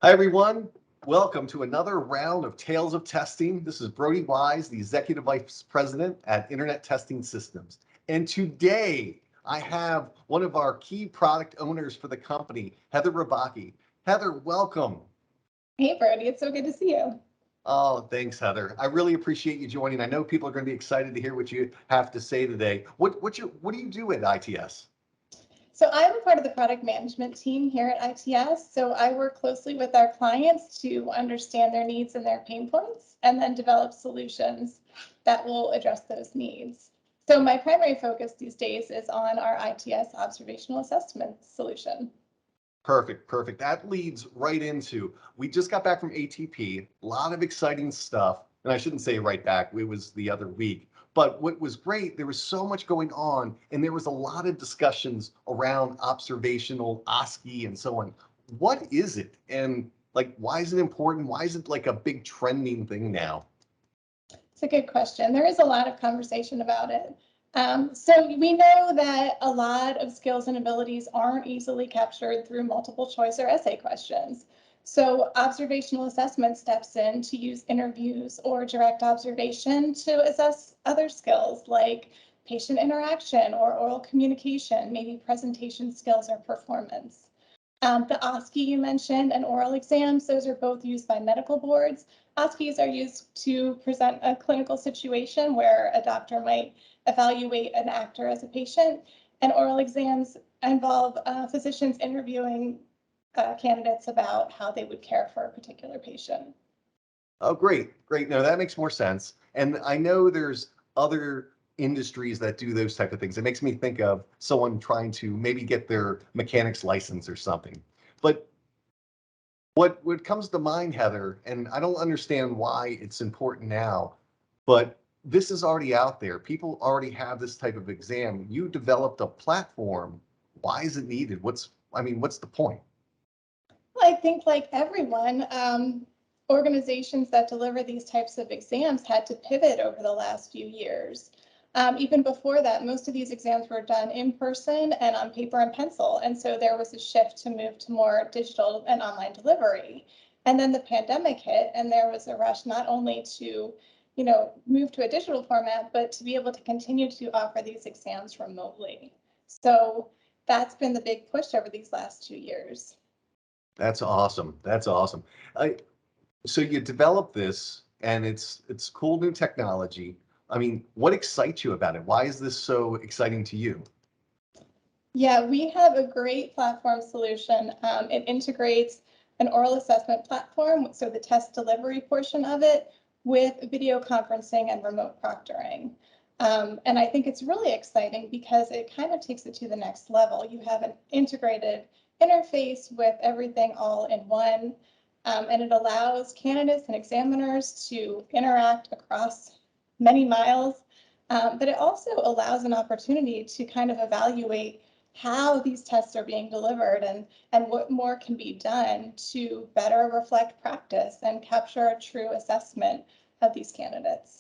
Hi, everyone. Welcome to another round of Tales of Testing. This is Brodie Wise, the Executive Vice President at Internet Testing Systems. And today I have one of our key product owners for the company, Heather Rybacki. Heather, welcome. Hey, Brodie, it's so good to see you. Oh, thanks, Heather. I really appreciate you joining. I know people are going to be excited to hear what you have to say today. What do you do at ITS? So I'm a part of the product management team here at ITS. So I work closely with our clients to understand their needs and their pain points, and then develop solutions that will address those needs. So my primary focus these days is on our ITS observational assessment solution. Perfect. That leads right into, we just got back from ATP, a lot of exciting stuff. And I shouldn't say right back, it was the other week. But what was great, there was so much going on, and there was a lot of discussions around observational OSCE and so on. What is it? And like, why is it important? Why is it like a big trending thing now? It's a good question. There is a lot of conversation about it. So we know that a lot of skills and abilities aren't easily captured through multiple choice or essay questions. So observational assessment steps in to use interviews or direct observation to assess other skills like patient interaction or oral communication, maybe presentation skills or performance. The OSCE you mentioned and oral exams, those are both used by medical boards. OSCEs are used to present a clinical situation where a doctor might evaluate an actor as a patient, and oral exams involve physicians interviewing candidates about how they would care for a particular patient. Oh, great. No, that makes more sense. And I know there's other industries that do those type of things. It makes me think of someone trying to maybe get their mechanic's license or something. But what comes to mind, Heather, and I don't understand why it's important now, but this is already out there. People already have this type of exam. You developed a platform. Why is it needed? What's the point? Well, I think like everyone, organizations that deliver these types of exams had to pivot over the last few years. Even before that, most of these exams were done in person and on paper and pencil. And so there was a shift to move to more digital and online delivery. And then the pandemic hit, and there was a rush not only to, move to a digital format, but to be able to continue to offer these exams remotely. So that's been the big push over these last 2 years. That's awesome. That's awesome. I, so you developed this, and it's cool new technology. What excites you about it? Why is this so exciting to you? Yeah, we have a great platform solution. It integrates an oral assessment platform, so the test delivery portion of it, with video conferencing and remote proctoring. And I think it's really exciting because it kind of takes it to the next level. You have an integrated interface with everything all in one, and it allows candidates and examiners to interact across many miles, but it also allows an opportunity to kind of evaluate how these tests are being delivered and what more can be done to better reflect practice and capture a true assessment of these candidates.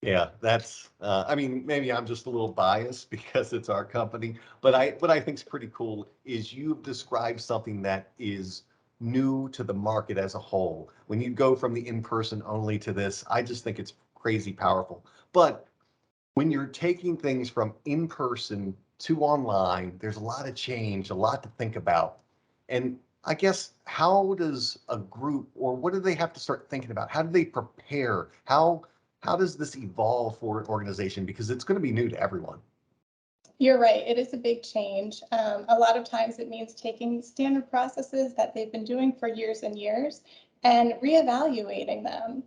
Yeah, that's, maybe I'm just a little biased because it's our company, but what I think is pretty cool is you've described something that is new to the market as a whole. When you go from the in-person only to this, I just think it's crazy powerful. But when you're taking things from in-person to online, there's a lot of change, a lot to think about. And I guess, how does a group, or what do they have to start thinking about? How do they prepare? How does this evolve for an organization? Because it's going to be new to everyone. You're right, it is a big change. A lot of times it means taking standard processes that they've been doing for years and years and reevaluating them.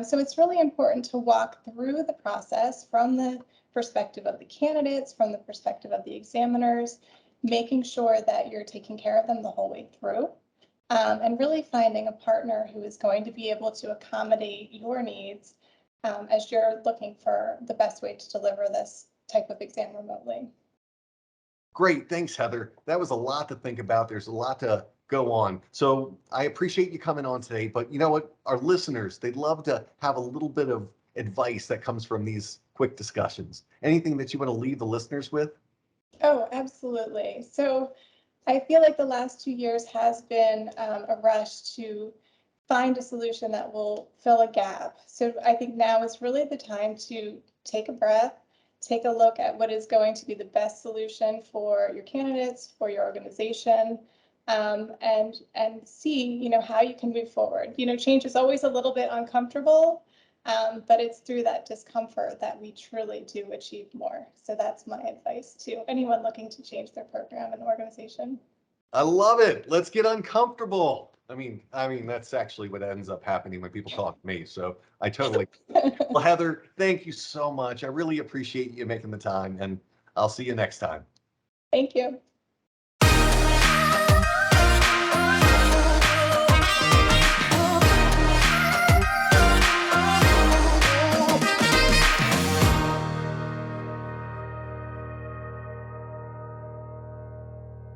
So it's really important to walk through the process from the perspective of the candidates, from the perspective of the examiners, making sure that you're taking care of them the whole way through, and really finding a partner who is going to be able to accommodate your needs as you're looking for the best way to deliver this type of exam remotely. Great, thanks, Heather. That was a lot to think about. There's a lot to go on. So I appreciate you coming on today, but you know what? Our listeners, they'd love to have a little bit of advice that comes from these quick discussions. Anything that you want to leave the listeners with? Oh, absolutely. So I feel like the last 2 years has been a rush to find a solution that will fill a gap. So I think now is really the time to take a breath, take a look at what is going to be the best solution for your candidates, for your organization, and see, how you can move forward. Change is always a little bit uncomfortable, but it's through that discomfort that we truly do achieve more. So that's my advice to anyone looking to change their program and organization. I love it. Let's get uncomfortable. I mean, that's actually what ends up happening when people talk to me. So I totally. Well, Heather, thank you so much. I really appreciate you making the time, and I'll see you next time. Thank you.